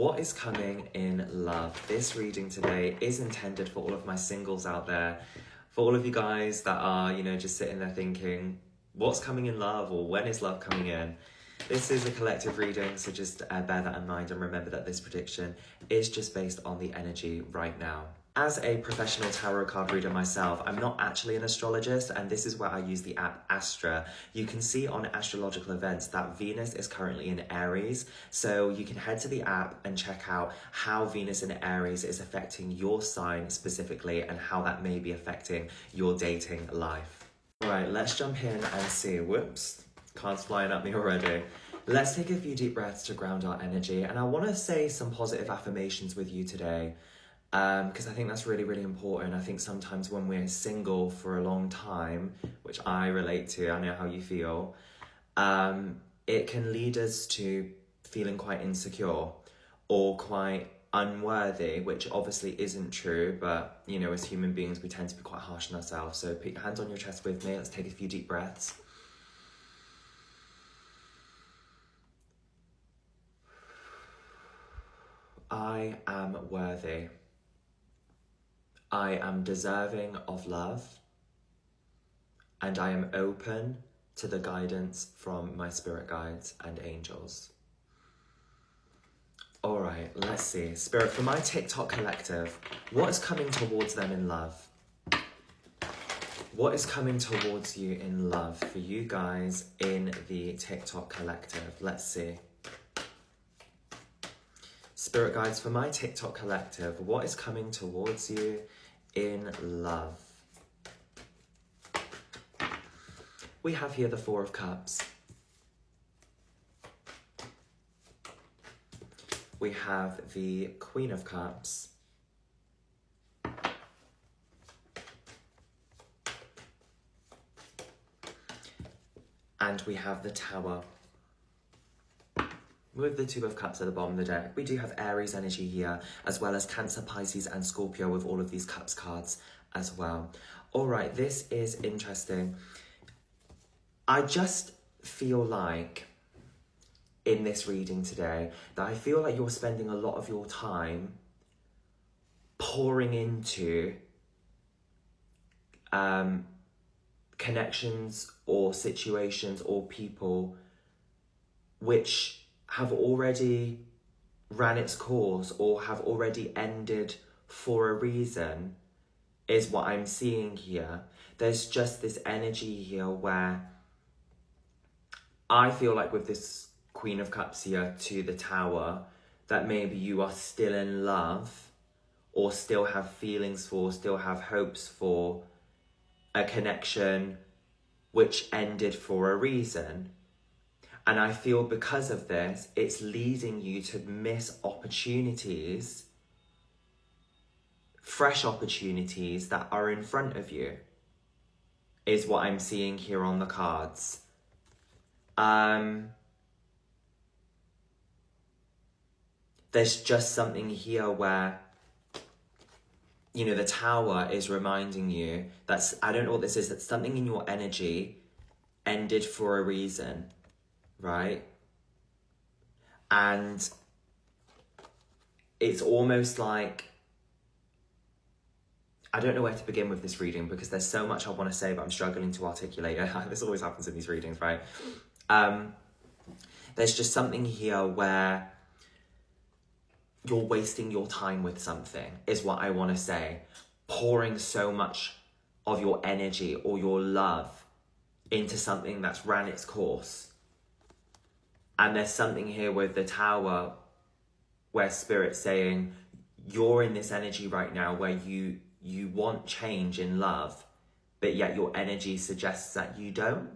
What is coming in love? This reading today is intended for all of my singles out there, for all of you guys that are, just sitting there thinking, what's coming in love, or when is love coming in? This is a collective reading, so just bear that in mind and remember that this prediction is just based on the energy right now. As a professional tarot card reader myself, I'm not actually an astrologist, and this is where I use the app Astra. You can see on astrological events that Venus is currently in Aries, so you can head to the app and check out how Venus in Aries is affecting your sign specifically and how that may be affecting your dating life. All right, let's jump in and see. Whoops, cards flying at me already. Let's take a few deep breaths to ground our energy, and I want to say some positive affirmations with you today. Because I think that's really, really important. I think sometimes when we're single for a long time, which I relate to, I know how you feel, it can lead us to feeling quite insecure or quite unworthy, which obviously isn't true, but, as human beings, we tend to be quite harsh on ourselves. So put your hands on your chest with me. Let's take a few deep breaths. I am worthy. I am deserving of love, and I am open to the guidance from my spirit guides and angels. All right, let's see. Spirit, for my TikTok collective, what is coming towards them in love? What is coming towards you in love for you guys in the TikTok collective? Let's see. Spirit guides, for my TikTok collective, what is coming towards you in love? We have here the Four of Cups. We have the Queen of Cups. And we have the Tower. With the Two of Cups at the bottom of the deck, we do have Aries energy here, as well as Cancer, Pisces, and Scorpio with all of these Cups cards as well. All right, this is interesting. I just feel like, in this reading today, that I feel like you're spending a lot of your time pouring into connections or situations or people which have already ran its course or have already ended for a reason, is what I'm seeing here. There's just this energy here where I feel like with this Queen of Cups here to the Tower, that maybe you are still in love or still have feelings for, still have hopes for a connection which ended for a reason. And I feel because of this, it's leading you to miss opportunities, fresh opportunities that are in front of you, is what I'm seeing here on the cards. There's just something here where, the Tower is reminding you that, I don't know what this is, that something in your energy ended for a reason. Right? And it's almost like, I don't know where to begin with this reading because there's so much I want to say, but I'm struggling to articulate it. This always happens in these readings, right? There's just something here where you're wasting your time with something, is what I want to say. Pouring so much of your energy or your love into something that's ran its course. And there's something here with the Tower where Spirit's saying, you're in this energy right now where you want change in love, but yet your energy suggests that you don't.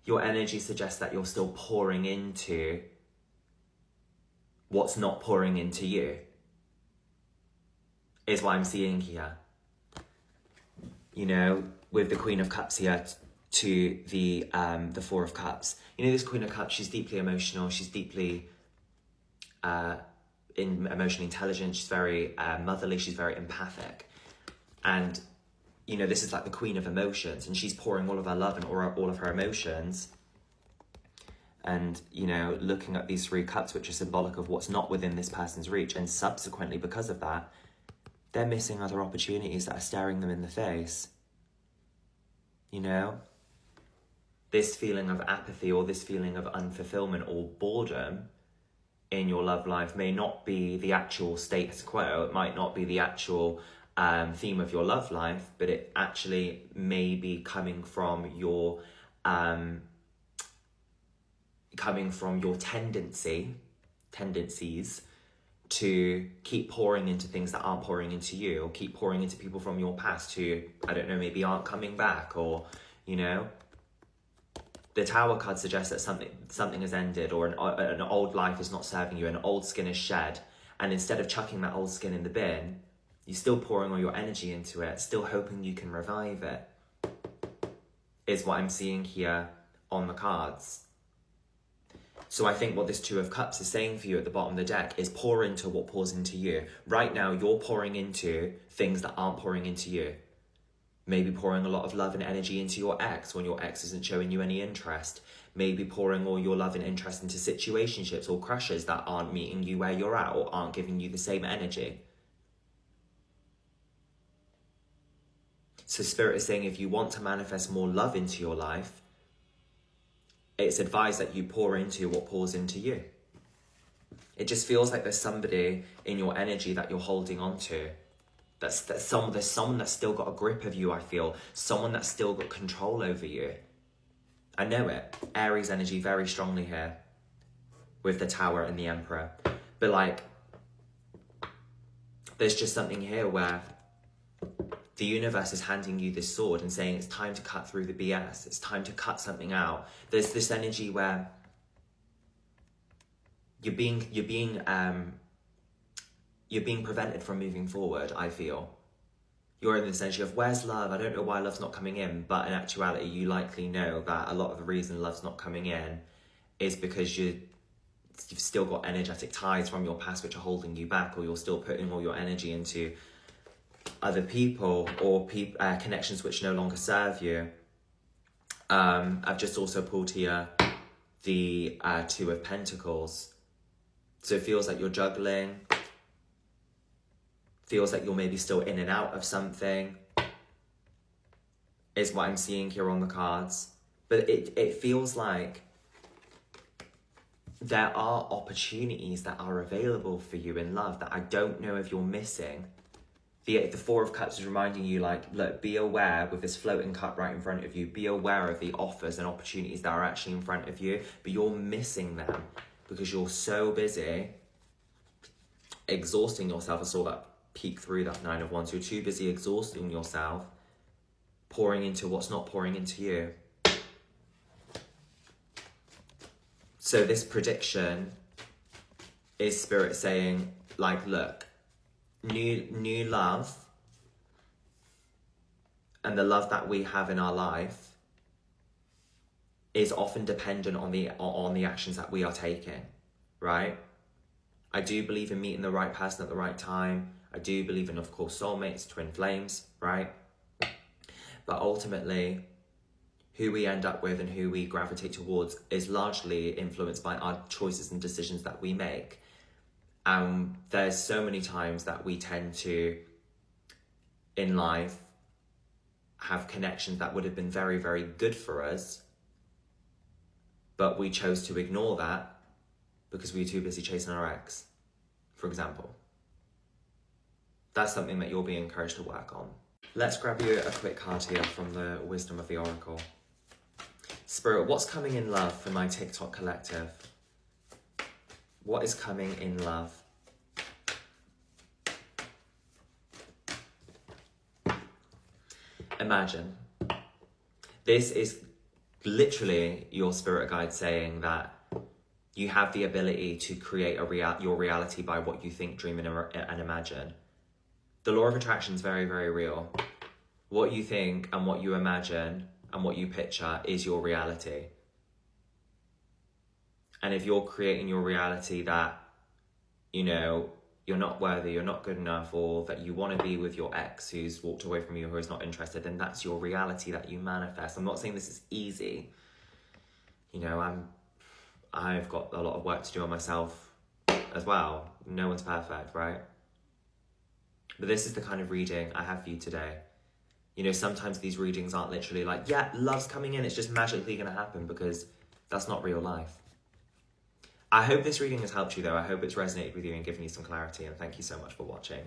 Your energy suggests that you're still pouring into what's not pouring into you, is what I'm seeing here. With the Queen of Cups here to the Four of Cups. This Queen of Cups, she's deeply emotional. She's deeply emotionally intelligent. She's very motherly. She's very empathic. And, this is like the Queen of emotions. And she's pouring all of her love and all of her emotions and, you know, looking at these 3 cups, which are symbolic of what's not within this person's reach, and subsequently, because of that, they're missing other opportunities that are staring them in the face. You know? This feeling of apathy or this feeling of unfulfillment or boredom in your love life may not be the actual status quo. It might not be the actual theme of your love life, but it actually may be coming from your tendencies to keep pouring into things that aren't pouring into you, or keep pouring into people from your past who, I don't know, maybe aren't coming back, or, you know. The Tower card suggests that something has ended, or an old life is not serving you, an old skin is shed, and instead of chucking that old skin in the bin, you're still pouring all your energy into it, still hoping you can revive it, is what I'm seeing here on the cards. So I think what this 2 of Cups is saying for you at the bottom of the deck is pour into what pours into you. Right now, you're pouring into things that aren't pouring into you. Maybe pouring a lot of love and energy into your ex when your ex isn't showing you any interest. Maybe pouring all your love and interest into situationships or crushes that aren't meeting you where you're at or aren't giving you the same energy. So Spirit is saying if you want to manifest more love into your life, it's advised that you pour into what pours into you. It just feels like there's somebody in your energy that you're holding on to. There's someone that's still got a grip of you, I feel. Someone that's still got control over you. I know it. Aries energy very strongly here with the Tower and the Emperor. But like, there's just something here where the universe is handing you this sword and saying it's time to cut through the BS. It's time to cut something out. There's this energy where you're being prevented from moving forward, I feel. You're in this energy of, where's love? I don't know why love's not coming in. But in actuality, you likely know that a lot of the reason love's not coming in is because you've still got energetic ties from your past which are holding you back, or you're still putting all your energy into other people or connections which no longer serve you. I've just also pulled here the 2 of Pentacles. So it feels like you're juggling. Feels like you're maybe still in and out of something, is what I'm seeing here on the cards. But it feels like there are opportunities that are available for you in love that I don't know if you're missing. The 4 of Cups is reminding you, like, look, be aware with this floating cup right in front of you. Be aware of the offers and opportunities that are actually in front of you, but you're missing them because you're so busy exhausting yourself. I saw that peek through that 9 of Wands. You're too busy exhausting yourself, pouring into what's not pouring into you. So this prediction is Spirit saying, like, look, new love and the love that we have in our life is often dependent on the actions that we are taking, right? I do believe in meeting the right person at the right time. I do believe in, of course, soulmates, twin flames, right? But ultimately, who we end up with and who we gravitate towards is largely influenced by our choices and decisions that we make. There's so many times that we tend to, in life, have connections that would have been very, very good for us, but we chose to ignore that because we were too busy chasing our ex, for example. That's something that you'll be encouraged to work on. Let's grab you a quick card here from the Wisdom of the Oracle. Spirit, what's coming in love for my TikTok collective? What is coming in love? Imagine. This is literally your spirit guide saying that you have the ability to create your reality by what you think, dream, and imagine. The law of attraction is very, very real. What you think and what you imagine and what you picture is your reality. And if you're creating your reality that, you know, you're not worthy, you're not good enough, or that you want to be with your ex who's walked away from you, who is not interested, then that's your reality that you manifest. I'm not saying this is easy. You know, I've got a lot of work to do on myself as well. No one's perfect, right? But this is the kind of reading I have for you today. You know, sometimes these readings aren't literally like, yeah, love's coming in, it's just magically going to happen, because that's not real life. I hope this reading has helped you though. I hope it's resonated with you and given you some clarity, and thank you so much for watching.